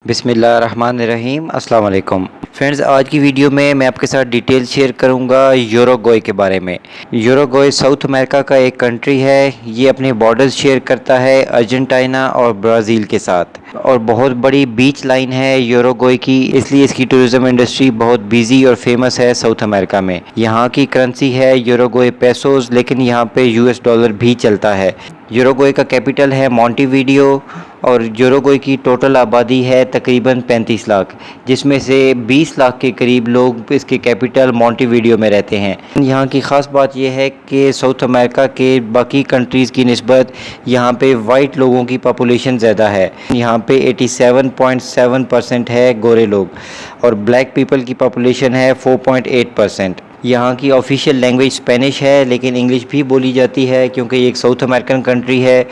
बिस्मिल्लाहिर्रहमानिर्रहीम अस्सलाम वालेकुम फ्रेंड्स। आज की वीडियो में मैं आपके साथ डिटेल शेयर करूंगा यूरुग्वे के बारे में। यूरुग्वे साउथ अमेरिका का एक कंट्री है। ये अपने बॉर्डर्स शेयर करता है अर्जेंटीना और ब्राज़ील के साथ, और बहुत बड़ी बीच लाइन है यूरुग्वे की, इसलिए इसकी टूरिज्म इंडस्ट्री बहुत बिजी और फेमस है साउथ अमेरिका में। यहाँ की करेंसी है यूरुग्वे पेसोस, लेकिन यहाँ पे यूएस डॉलर भी चलता है। यूरुग्वे का कैपिटल है मोंटेविडियो, और यूरुग्वे की टोटल आबादी है तकरीबन 35 लाख, जिसमें से 20 लाख के करीब लोग इसके कैपिटल मोंटेविडियो में रहते हैं। यहाँ की ख़ास बात यह है कि साउथ अमेरिका के बाकी कंट्रीज़ की निस्बत यहाँ पे वाइट लोगों की पॉपुलेशन ज़्यादा है। यहाँ पे 87.7% है गोरे लोग, और ब्लैक पीपल की पॉपुलेशन है 4.8%। यहाँ की ऑफिशियल लैंग्वेज स्पेनिश है, लेकिन इंग्लिश भी बोली जाती है क्योंकि ये एक साउथ अमेरिकन कंट्री है।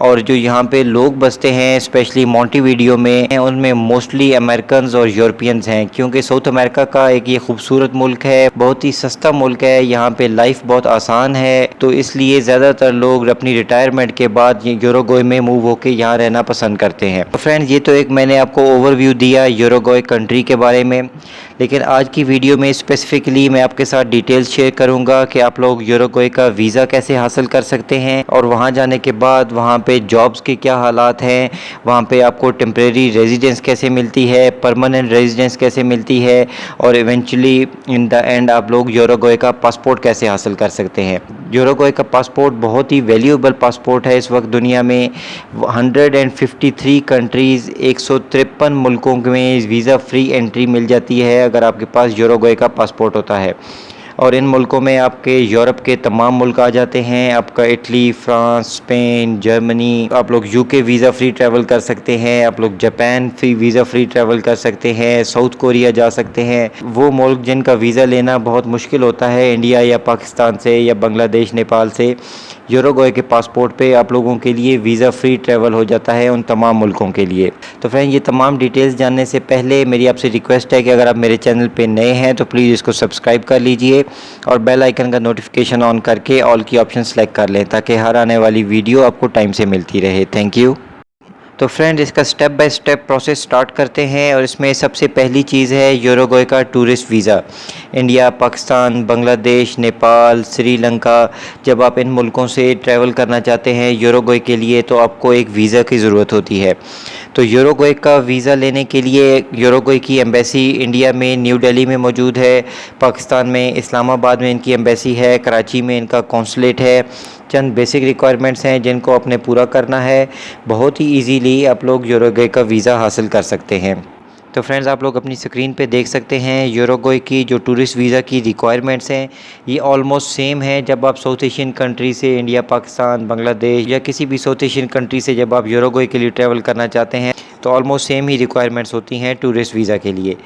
और जो यहाँ पे लोग बसते हैं स्पेशली मोंटेविडियो में, उनमें मोस्टली अमेरिकन्स और यूरोपियंस हैं, क्योंकि साउथ अमेरिका का एक ये खूबसूरत मुल्क है, बहुत ही सस्ता मुल्क है, यहाँ पे लाइफ बहुत आसान है, तो इसलिए ज़्यादातर लोग अपनी रिटायरमेंट के बाद यूरुग्वे में मूव होकर यहाँ रहना पसंद करते हैं। तो फ्रेंड्स, ये तो एक मैंने आपको ओवरव्यू दिया यूरुग्वे कंट्री के बारे में, लेकिन आज की वीडियो में स्पेसिफिकली मैं आपके साथ डिटेल्स शेयर करूंगा कि आप लोग यूरुग्वे का वीज़ा कैसे हासिल कर सकते हैं, और वहां जाने के बाद वहां पे जॉब्स के क्या हालात हैं, वहां पे आपको टेम्परेरी रेजिडेंस कैसे मिलती है, परमानेंट रेजिडेंस कैसे मिलती है, और इवेंचुअली इन द एंड आप लोग यूरुग्वे का पासपोर्ट कैसे हासिल कर सकते हैं। यूरुग्वे का पासपोर्ट बहुत ही वैल्यूएबल पासपोर्ट है। इस वक्त दुनिया में 153 कंट्रीज़ 153 मुल्कों में वीज़ा फ्री एंट्री मिल जाती है अगर आपके पास यूरुग्वे का पासपोर्ट होता है। और इन मुल्कों में आपके यूरोप के तमाम मुल्क आ जाते हैं, आपका इटली, फ्रांस, स्पेन, जर्मनी। आप लोग यूके वीज़ा फ्री ट्रैवल कर सकते हैं, आप लोग Japan free visa free travel कर सकते हैं, साउथ कोरिया जा सकते हैं। वो मुल्क जिनका वीज़ा लेना बहुत मुश्किल होता है इंडिया या पाकिस्तान से या बांग्लादेश, नेपाल से, यूरुग्वे के पासपोर्ट पे आप लोगों के लिए वीज़ा फ्री ट्रैवल हो जाता है उन तमाम मुल्कों के लिए। तो फ्रेंड, ये तमाम डिटेल्स जानने से पहले मेरी आपसे रिक्वेस्ट है कि अगर आप मेरे चैनल पे नए हैं तो प्लीज़ इसको सब्सक्राइब कर लीजिए और बेल आइकन का नोटिफिकेशन ऑन करके ऑल की ऑप्शन सेलेक्ट कर लें, ताकि हर आने वाली वीडियो आपको टाइम से मिलती रहे। Thank you. तो फ्रेंड, इसका step by step process start करते हैं, और इसमें सबसे पहली चीज़ है यूरुग्वे का tourist visa. India, Pakistan, Bangladesh, Nepal, Sri Lanka, जब आप इन मुल्कों से ट्रैवल करना चाहते हैं यूरुग्वे के लिए तो आपको एक वीज़ा की ज़रूरत होती है। तो यूरुग्वे का वीज़ा लेने के लिए यूरुग्वे की एम्बेसी इंडिया में न्यू दिल्ली में मौजूद है, पाकिस्तान में इस्लामाबाद में इनकी एम्बेसी है, कराची में इनका कौंसलेट है। चंद बेसिक रिक्वायरमेंट्स हैं जिनको आपने पूरा करना है। बहुत ही इजीली आप लोग यूरुग्वे का वीज़ा हासिल कर सकते हैं। तो फ्रेंड्स, आप लोग अपनी स्क्रीन पे देख सकते हैं यूरुग्वे की जो टूरिस्ट वीज़ा की रिक्वायरमेंट्स हैं, ये ऑलमोस्ट सेम है। जब आप साउथ एशियन कंट्री से, इंडिया, पाकिस्तान, बांग्लादेश या किसी भी साउथ एशियन कंट्री से जब आप यूरुग्वे के लिए ट्रैवल करना चाहते हैं तो ऑलमोस्ट सेम ही रिक्वायरमेंट्स होती हैं टूरिस्ट वीज़ा के लिए।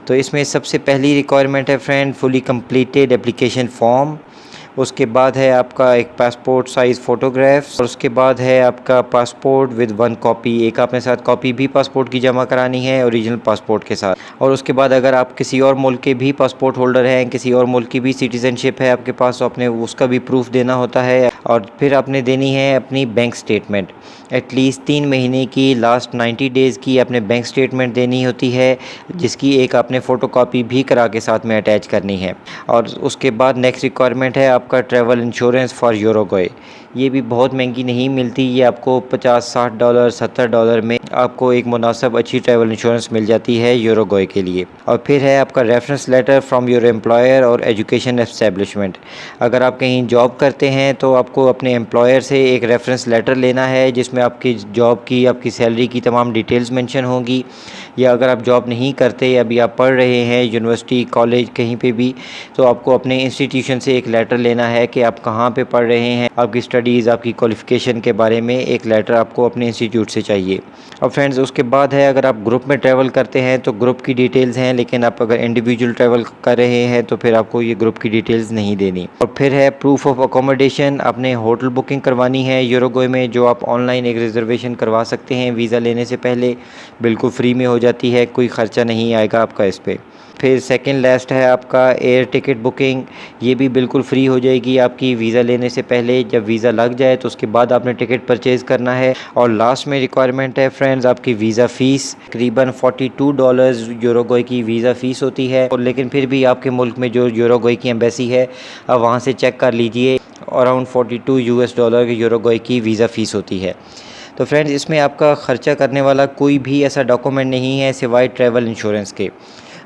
तो इसमें सबसे पहली रिक्वायरमेंट है friend, fully completed application form. उसके बाद है आपका एक पासपोर्ट साइज़ फ़ोटोग्राफ्स, और उसके बाद है आपका पासपोर्ट विद 1 कॉपी। एक आपने साथ कॉपी भी पासपोर्ट की जमा करानी है ओरिजिनल पासपोर्ट के साथ। और उसके बाद अगर आप किसी और मुल्क के भी पासपोर्ट होल्डर हैं, किसी और मुल्क की भी सिटीज़नशिप है आपके पास, तो आपने उसका भी प्रूफ देना होता है। और फिर आपने देनी है अपनी बैंक स्टेटमेंट, एटलीस्ट 3 महीने की लास्ट 90 डेज़ की अपने बैंक स्टेटमेंट देनी होती है, जिसकी एक आपने फ़ोटोकॉपी भी करा के साथ में अटैच करनी है। और उसके बाद नेक्स्ट रिक्वायरमेंट है आपका ट्रैवल इंश्योरेंस फॉर यूरुग्वे। ये भी बहुत महंगी नहीं मिलती, ये आपको $50-60 $70 में आपको एक मुनासिब अच्छी ट्रैवल इंश्योरेंस मिल जाती है यूरुग्वे के लिए। और फिर है आपका reference letter from your employer और एजुकेशन एस्टेब्लिशमेंट। अगर आप कहीं जॉब करते हैं तो आपको अपने एम्प्लॉयर से एक रेफरेंस लेटर लेना है, जिसमें आपकी जॉब की, आपकी सैलरी की तमाम डिटेल्स मेंशन होंगी। या अगर आप जॉब नहीं करते, अभी आप पढ़ रहे हैं यूनिवर्सिटी, कॉलेज, कहीं पे भी, तो आपको अपने इंस्टीट्यूशन से एक लेटर लेना है कि आप कहाँ पे पढ़ रहे हैं, आपकी स्टडीज़, आपकी क्वालिफ़िकेशन के बारे में एक लेटर आपको अपने इंस्टीट्यूट से चाहिए। और फ्रेंड्स, उसके बाद है अगर आप ग्रुप में ट्रैवल करते हैं तो ग्रुप की डिटेल्स हैं, लेकिन आप अगर इंडिविजुअल ट्रैवल कर रहे हैं तो फिर आपको ये ग्रुप की डिटेल्स नहीं देनी। और फिर है प्रूफ ऑफ अकोमोडेशन। आपने होटल बुकिंग करवानी है यूरुग्वे में, जो आप ऑनलाइन एक रिजर्वेशन करवा सकते हैं वीज़ा लेने से पहले, बिल्कुल फ्री में हो जाती है, कोई ख़र्चा नहीं आएगा आपका इस पर। फिर सेकंड लास्ट है आपका एयर टिकट बुकिंग, ये भी बिल्कुल फ्री हो जाएगी आपकी वीज़ा लेने से पहले। जब वीज़ा लग जाए तो उसके बाद आपने टिकट परचेज़ करना है। और लास्ट में रिक्वायरमेंट है फ्रेंड्स आपकी वीज़ा फ़ीस, तकरीबन $42 यूरुग्वे की वीज़ा फ़ीस होती है। और लेकिन फिर भी आपके मुल्क में जो यूरुग्वे की एम्बेसी है, आप वहाँ से चेक कर लीजिए, अराउंड $42 की यूरुग्वे की वीज़ा फ़ीस होती है। तो फ्रेंड्स इसमें आपका ख़र्चा करने वाला कोई भी ऐसा डॉक्यूमेंट नहीं है सिवाय ट्रैवल इंश्योरेंस के।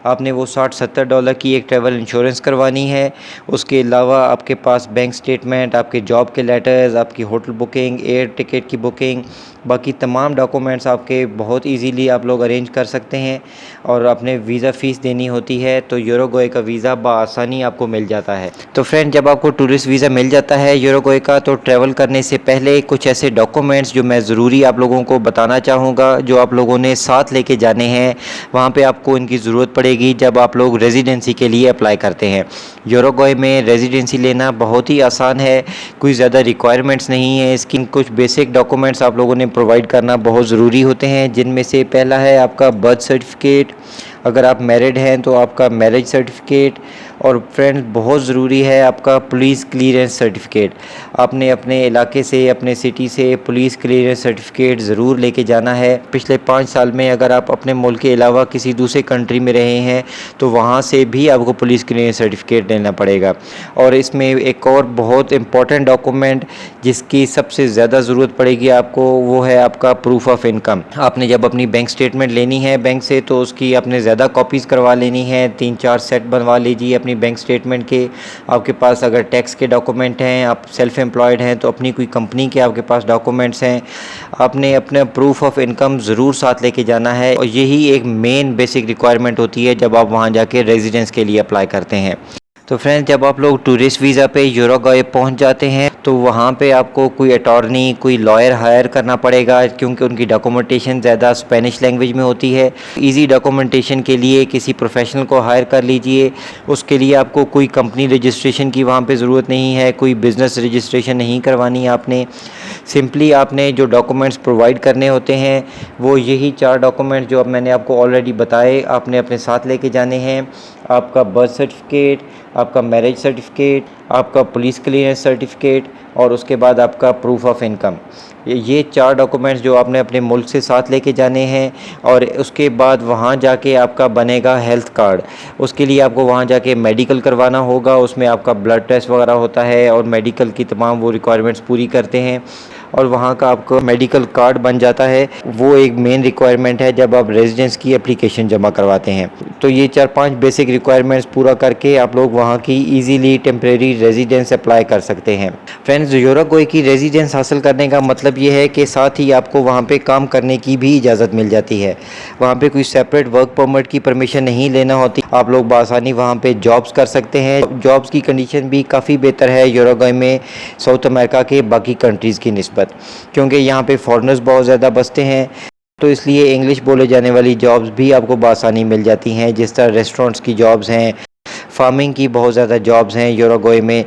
आपने वो $60-70 की एक ट्रैवल इंश्योरेंस करवानी है। उसके अलावा आपके पास बैंक स्टेटमेंट, आपके जॉब के लेटर्स, आपकी होटल बुकिंग, एयर टिकट की बुकिंग, बाकी तमाम डॉक्यूमेंट्स आपके बहुत इजीली आप लोग अरेंज कर सकते हैं। और आपने वीज़ा फ़ीस देनी होती है तो यूरुग्वे का वीज़ा बआसानी आपको मिल जाता है। तो फ्रेंड जब आपको टूरिस्ट वीज़ा मिल जाता है यूरुग्वे का, तो ट्रैवल करने से पहले कुछ ऐसे डॉक्यूमेंट्स जो मैं ज़रूरी आप लोगों को बताना चाहूँगा, जो आप लोगों ने साथ लेके जाने हैं। वहाँ पे आपको इनकी ज़रूरत पड़ेगी जब आप लोग रेजिडेंसी के लिए अप्लाई करते हैं। यूरुग्वे में रेजिडेंसी लेना बहुत ही आसान है, कोई ज़्यादा रिक्वायरमेंट्स नहीं है इसकी। कुछ बेसिक डॉक्यूमेंट्स आप लोगों ने प्रोवाइड करना बहुत ज़रूरी होते हैं, जिनमें से पहला है आपका बर्थ सर्टिफिकेट, अगर आप मैरिड हैं तो आपका मैरिज सर्टिफिकेट। और फ्रेंड्स बहुत ज़रूरी है आपका पुलिस क्लियरेंस सर्टिफिकेट। आपने अपने इलाके से, अपने सिटी से पुलिस क्लियरेंस सर्टिफिकेट ज़रूर लेके जाना है। पिछले 5 साल में अगर आप अपने मुल्क के अलावा किसी दूसरे कंट्री में रहे हैं तो वहाँ से भी आपको पुलिस क्लियरेंस सर्टिफिकेट लेना पड़ेगा। और इसमें एक और बहुत इम्पॉर्टेंट डॉक्यूमेंट जिसकी सबसे ज़्यादा ज़रूरत पड़ेगी आपको, वो है आपका प्रूफ ऑफ इनकम। आपने जब अपनी बैंक स्टेटमेंट लेनी है बैंक से तो उसकी आपने ज़्यादा कॉपीज़ करवा लेनी है, 3-4 सेट बनवा लीजिए अपनी बैंक स्टेटमेंट के। आपके पास अगर टैक्स के डॉक्यूमेंट हैं, आप सेल्फ एम्प्लॉयड हैं तो अपनी कोई कंपनी के आपके पास डॉक्यूमेंट्स हैं, आपने अपना प्रूफ ऑफ इनकम ज़रूर साथ लेके जाना है। और यही एक मेन बेसिक रिक्वायरमेंट होती है जब आप वहाँ जाके रेजिडेंस के लिए अप्लाई करते हैं। तो फ्रेंड्स जब आप लोग टूरिस्ट वीज़ा पे यूरुग्वे पहुंच जाते हैं तो वहाँ पे आपको कोई अटॉर्नी, कोई लॉयर हायर करना पड़ेगा, क्योंकि उनकी डॉक्यूमेंटेशन ज़्यादा स्पेनिश लैंग्वेज में होती है। इजी डॉक्यूमेंटेशन के लिए किसी प्रोफेशनल को हायर कर लीजिए। उसके लिए आपको कोई कंपनी रजिस्ट्रेशन की वहाँ पे ज़रूरत नहीं है, कोई बिज़नेस रजिस्ट्रेशन नहीं करवानी आपने। सिंपली आपने जो डॉक्यूमेंट्स प्रोवाइड करने होते हैं वो यही 4 डॉक्यूमेंट्स जो अब मैंने आपको ऑलरेडी बताए, आपने अपने साथ लेके जाने हैं। आपका बर्थ सर्टिफिकेट, आपका मैरिज सर्टिफिकेट, आपका पुलिस क्लियरेंस सर्टिफिकेट और उसके बाद आपका प्रूफ ऑफ इनकम। ये 4 डॉक्यूमेंट्स जो आपने अपने मुल्क से साथ लेके जाने हैं। और उसके बाद वहाँ जाके आपका बनेगा हेल्थ कार्ड। उसके लिए आपको वहाँ जाके मेडिकल करवाना होगा, उसमें आपका ब्लड टेस्ट वगैरह होता है और मेडिकल की तमाम वो रिक्वायरमेंट्स पूरी करते हैं और वहाँ का आपको मेडिकल कार्ड बन जाता है। वो एक मेन रिक्वायरमेंट है जब आप रेजिडेंस की एप्लीकेशन जमा करवाते हैं। तो ये 4-5 बेसिक रिक्वायरमेंट्स पूरा करके आप लोग वहाँ की इजीली टेम्परेरी रेजिडेंस अप्लाई कर सकते हैं। फ्रेंड्स यूरुग्वे की रेजिडेंस हासिल करने का मतलब ये है कि साथ ही आपको वहाँ पे काम करने की भी इजाज़त मिल जाती है। वहाँ पे कोई सेपरेट वर्क परमिट की परमिशन नहीं लेना होती, आप लोग बआसानी वहाँ पे जॉब्स कर सकते हैं। जॉब्स की कंडीशन भी काफ़ी बेहतर है यूरुग्वे में साउथ अमेरिका के बाकी कंट्रीज़ की निस्बत, क्योंकि यहाँ पे फॉरेनर्स बहुत ज़्यादा बसते हैं। तो इसलिए इंग्लिश बोले जाने वाली जॉब्स भी आपको बआसानी मिल जाती हैं, जिस तरह रेस्टोरेंट्स की जॉब्स हैं, फार्मिंग की बहुत ज़्यादा जॉब्स हैं यूरुग्वे में।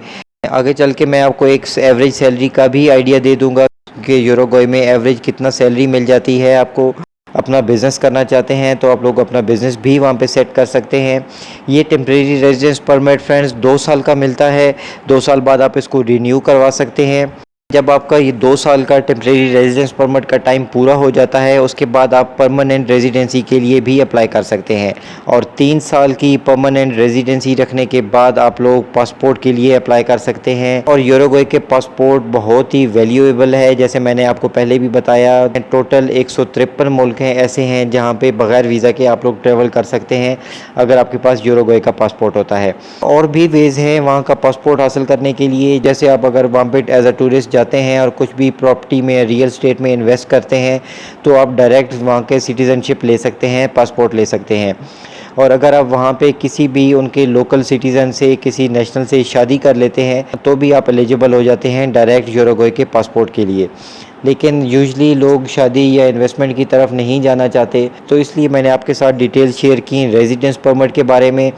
आगे चल के मैं आपको एक एवरेज सैलरी का भी आइडिया दे दूंगा कि यूरुग्वे में एवरेज कितना सैलरी मिल जाती है। आपको अपना बिज़नेस करना चाहते हैं तो आप लोग अपना बिज़नेस भी वहाँ पे सेट कर सकते हैं। ये टेम्परेरी रेजिडेंस परमिट फ्रेंड्स 2 साल का मिलता है। 2 साल बाद आप इसको रिन्यू करवा सकते हैं। जब आपका ये 2 साल का टेम्परेरी रेजिडेंस परमिट का टाइम पूरा हो जाता है उसके बाद आप परमानेंट रेजिडेंसी के लिए भी अप्लाई कर सकते हैं। और 3 साल की परमानेंट रेजिडेंसी रखने के बाद आप लोग पासपोर्ट के लिए अप्लाई कर सकते हैं। और यूरुग्वे के पासपोर्ट बहुत ही वैल्यूएबल है, जैसे मैंने आपको पहले भी बताया। टोटल 153 मुल्क हैं ऐसे हैं जहाँ पे बगैर वीज़ा के आप लोग ट्रेवल कर सकते हैं अगर आपके पास यूरुग्वे का पासपोर्ट होता है। और भी वेज़ हैं वहाँ का पासपोर्ट हासिल करने के लिए, जैसे आप अगर वहाँ पे एज अ टूरिस्ट जाते हैं और कुछ भी प्रॉपर्टी में, रियल स्टेट में इन्वेस्ट करते हैं तो आप डायरेक्ट वहाँ के सिटीज़नशिप ले सकते हैं, पासपोर्ट ले सकते हैं। और अगर आप वहाँ पे किसी भी उनके लोकल सिटीज़न से, किसी नेशनल से शादी कर लेते हैं तो भी आप एलिजिबल हो जाते हैं डायरेक्ट यूरुग्वे के पासपोर्ट के लिए। लेकिन यूजली लोग शादी या इन्वेस्टमेंट की तरफ नहीं जाना चाहते, तो इसलिए मैंने आपके साथ डिटेल शेयर की रेजिडेंस परमिट के बारे में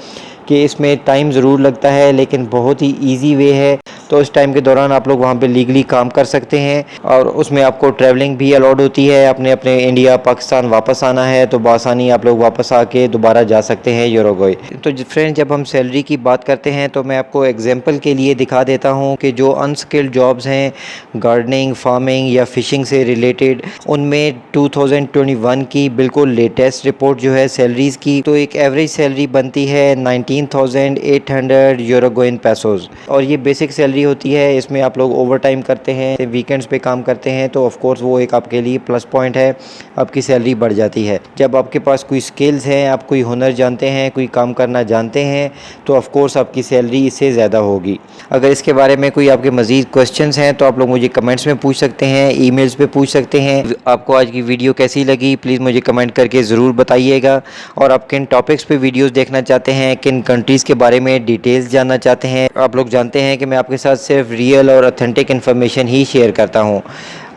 कि इसमें टाइम ज़रूर लगता है लेकिन बहुत ही ईजी वे है। तो उस टाइम के दौरान आप लोग वहाँ पे लीगली काम कर सकते हैं और उसमें आपको ट्रैवलिंग भी अलाउड होती है। अपने अपने इंडिया पाकिस्तान वापस आना है तो बआसानी आप लोग वापस आके दोबारा जा सकते हैं यूरुग्वे। तो फ्रेंड, जब हम सैलरी की बात करते हैं तो मैं आपको एग्जांपल के लिए दिखा देता हूँ कि जो अनस्किल्ड जॉब्स हैं गार्डनिंग, फार्मिंग या फ़िशिंग से रिलेटेड, उनमें 2021 की बिल्कुल लेटेस्ट रिपोर्ट जो है सैलरीज़ की, तो एक एवरेज सैलरी बनती है 19,800 यूरुग्वेन पेसोज़ और ये बेसिक सैलरी होती है। इसमें आप लोग ओवर टाइम करते हैं, वीकेंड्स पे काम करते हैं तो ऑफ कोर्स वो एक आपके लिए प्लस पॉइंट है, आपकी सैलरी बढ़ जाती है। जब आपके पास कोई स्किल्स हैं, आप कोई हुनर जानते हैं, कोई काम करना जानते हैं तो ऑफ कोर्स आपकी सैलरी इससे ज़्यादा होगी। अगर इसके बारे में कोई आपके मज़ीद क्वेश्चंस हैं तो आप लोग मुझे कमेंट्स में पूछ सकते हैं, ईमेल्स पे पूछ सकते हैं। आपको आज की वीडियो कैसी लगी प्लीज़ मुझे कमेंट करके ज़रूर बताइएगा। और आप किन टॉपिक्स पे वीडियोस देखना चाहते हैं, किन कंट्रीज़ के बारे में डिटेल्स जानना चाहते हैं। आप लोग जानते हैं कि मैं आपके साथ सिर्फ रियल और ऑथेंटिक इन्फॉर्मेशन ही शेयर करता हूँ।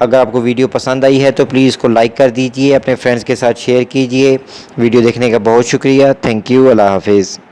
अगर आपको वीडियो पसंद आई है तो प्लीज़ इसको लाइक कर दीजिए, अपने फ्रेंड्स के साथ शेयर कीजिए। वीडियो देखने का बहुत शुक्रिया। Thank you. अल्लाह हाफिज़।